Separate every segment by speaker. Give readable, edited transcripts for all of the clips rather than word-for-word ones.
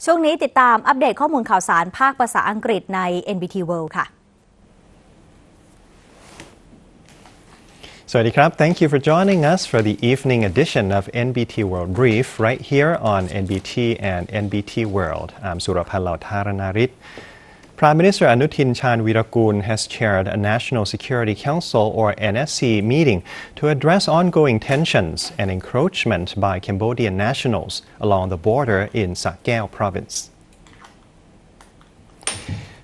Speaker 1: ช่วงนี้ติดตามอัปเดตข้อมูลข่าวสารภาคภาษาอังกฤษใน NBT World ค่ะ
Speaker 2: สวัสดีครับ Thank you for joining us for the evening edition of NBT World Brief right here on NBT and NBT World. I'm Surapal Lautharanarit. Prime Minister Anutin Chanvirakul has chaired a National Security Council or NSC meeting to address ongoing tensions and encroachment by Cambodian nationals along the border in Sa Kaeo province.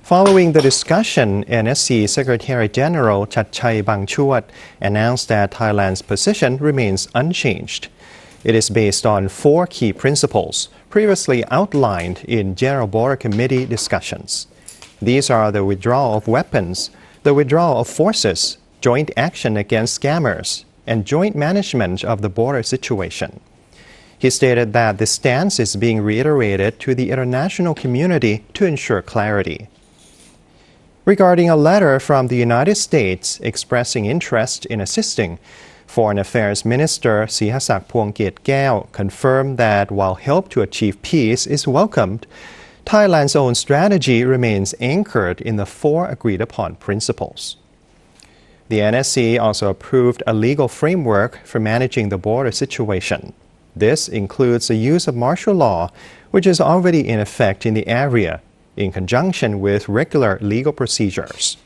Speaker 2: Following the discussion, NSC Secretary General Chatchai Bangchuat announced that Thailand's position remains unchanged. It is based on four key principles previously outlined in General Border Committee discussions. These are the withdrawal of weapons, the withdrawal of forces, joint action against scammers, and joint management of the border situation. He stated that this stance is being reiterated to the international community to ensure clarity. Regarding a letter from the United States expressing interest in assisting, Foreign Affairs Minister Sihasak Phuongkiet-Kaew confirmed that while help to achieve peace is welcomed, Thailand's own strategy remains anchored in the four agreed-upon principles. The NSC also approved a legal framework for managing the border situation. This includes the use of martial law, which is already in effect in the area, in conjunction with regular legal procedures.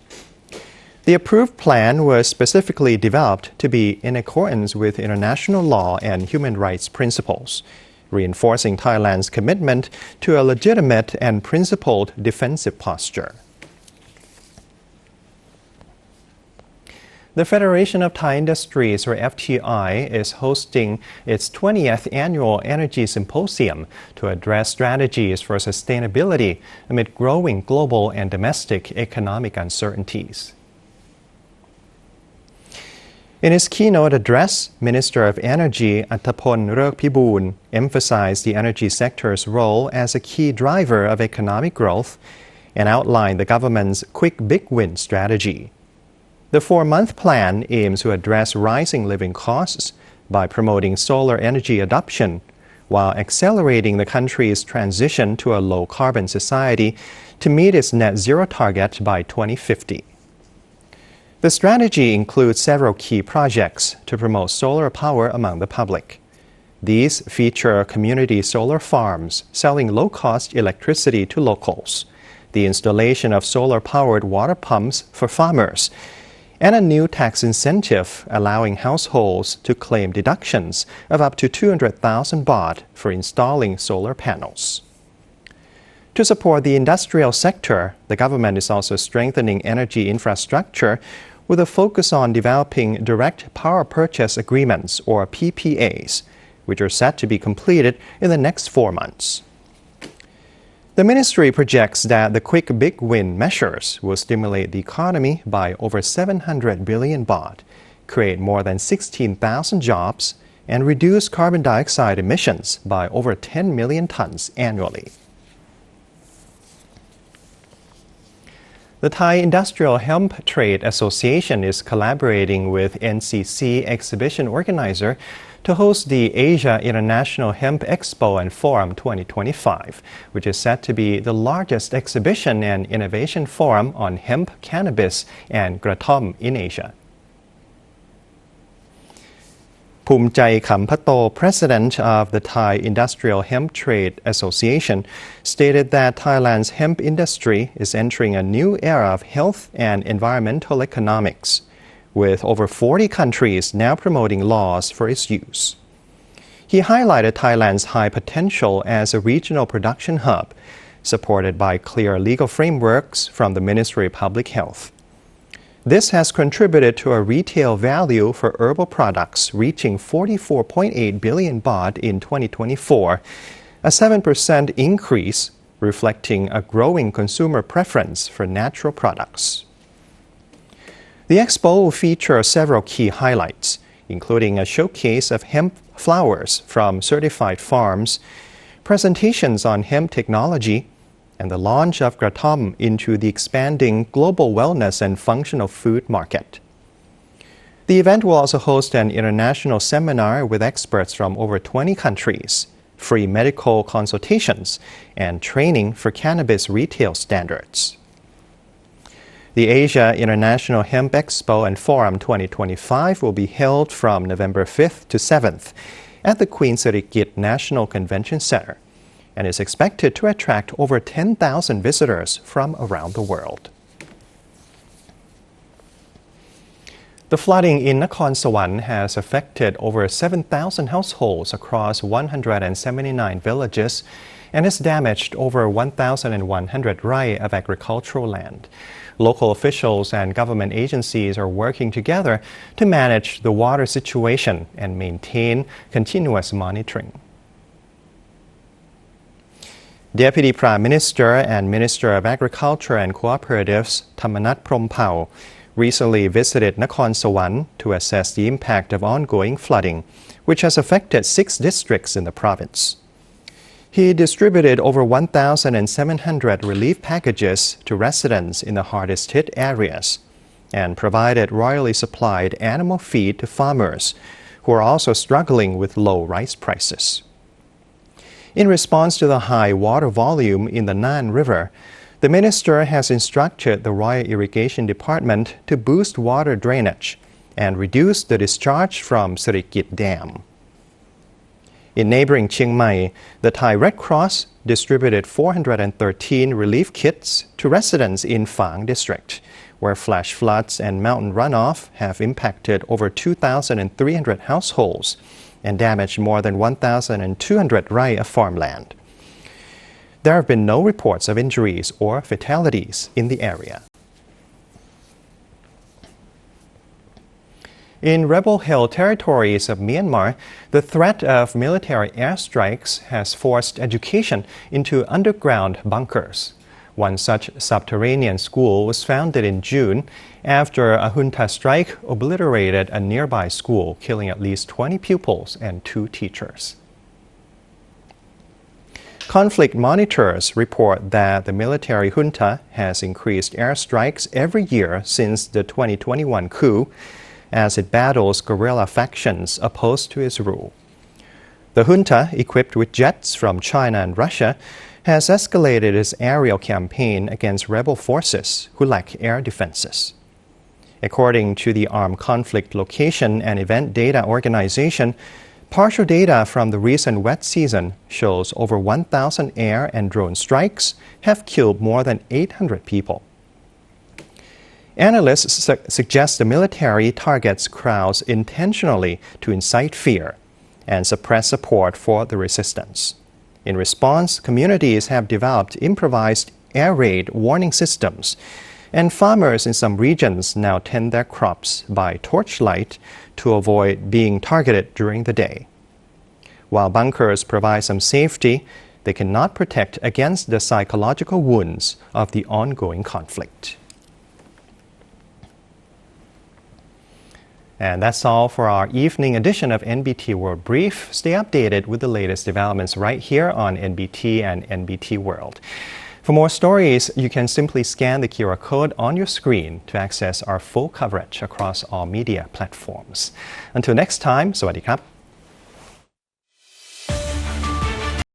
Speaker 2: The approved plan was specifically developed to be in accordance with international law and human rights principles, reinforcing Thailand's commitment to a legitimate and principled defensive posture. The Federation of Thai Industries, or FTI, is hosting its 20th annual Energy Symposium to address strategies for sustainability amid growing global and domestic economic uncertainties. In his keynote address, Minister of Energy Attapon Rökpiboon emphasized the energy sector's role as a key driver of economic growth and outlined the government's quick big win strategy. The four-month plan aims to address rising living costs by promoting solar energy adoption while accelerating the country's transition to a low-carbon society to meet its net zero target by 2050. The strategy includes several key projects to promote solar power among the public. These feature community solar farms selling low-cost electricity to locals, the installation of solar-powered water pumps for farmers, and a new tax incentive allowing households to claim deductions of up to 200,000 baht for installing solar panels. To support the industrial sector, the government is also strengthening energy infrastructure with a focus on developing direct power purchase agreements, or PPAs, which are set to be completed in the next 4 months. The ministry projects that the quick big win measures will stimulate the economy by over 700 billion baht, create more than 16,000 jobs, and reduce carbon dioxide emissions by over 10 million tons annually. The Thai Industrial Hemp Trade Association is collaborating with NCC exhibition organizer to host the Asia International Hemp Expo and Forum 2025, which is set to be the largest exhibition and innovation forum on hemp, cannabis, and kratom in Asia. Phumchai Khampato, president of the Thai Industrial Hemp Trade Association, stated that Thailand's hemp industry is entering a new era of health and environmental economics, with over 40 countries now promoting laws for its use. He highlighted Thailand's high potential as a regional production hub, supported by clear legal frameworks from the Ministry of Public Health. This has contributed to a retail value for herbal products reaching 44.8 billion baht in 2024, a 7% increase, reflecting a growing consumer preference for natural products. The expo will feature several key highlights, including a showcase of hemp flowers from certified farms, presentations on hemp technology, and the launch of kratom into the expanding global wellness and functional food market. The event will also host an international seminar with experts from over 20 countries, free medical consultations, and training for cannabis retail standards. The Asia International Hemp Expo and Forum 2025 will be held from November 5th to 7th at the Queen Sirikit National Convention Center and is expected to attract over 10,000 visitors from around the world. The flooding in Nakhon Sawan has affected over 7,000 households across 179 villages and has damaged over 1,100 rai of agricultural land. Local officials and government agencies are working together to manage the water situation and maintain continuous monitoring. Deputy Prime Minister and Minister of Agriculture and Cooperatives Thamanat Promphao recently visited Nakhon Sawan to assess the impact of ongoing flooding, which has affected 6 districts in the province. He distributed over 1,700 relief packages to residents in the hardest hit areas and provided royally supplied animal feed to farmers who are also struggling with low rice prices. In response to the high water volume in the Nan River, the minister has instructed the Royal Irrigation Department to boost water drainage and reduce the discharge from Sirikit Dam. In neighboring Chiang Mai, the Thai Red Cross distributed 413 relief kits to residents in Phang district, where flash floods and mountain runoff have impacted over 2,300 households and damaged more than 1,200 rai of farmland. There have been no reports of injuries or fatalities in the area. In rebel-held territories of Myanmar, the threat of military airstrikes has forced education into underground bunkers. One such subterranean school was founded in June after a junta strike obliterated a nearby school, killing at least 20 pupils and 2 teachers. Conflict monitors report that the military junta has increased airstrikes every year since the 2021 coup, as it battles guerrilla factions opposed to its rule. The junta, equipped with jets from China and Russia, has escalated its aerial campaign against rebel forces who lack air defenses. According to the Armed Conflict Location and Event Data Organization, partial data from the recent wet season shows over 1,000 air and drone strikes have killed more than 800 people. Analysts suggest the military targets crowds intentionally to incite fear and suppress support for the resistance. In response, communities have developed improvised air raid warning systems, and farmers in some regions now tend their crops by torchlight to avoid being targeted during the day. While bunkers provide some safety, they cannot protect against the psychological wounds of the ongoing conflict. And that's all for our evening edition of NBT World Brief. Stay updated with the latest developments right here on NBT and NBT World. For more stories, you can simply scan the QR code on your screen to access our full coverage across all media platforms. Until next time, สวัสดีครับ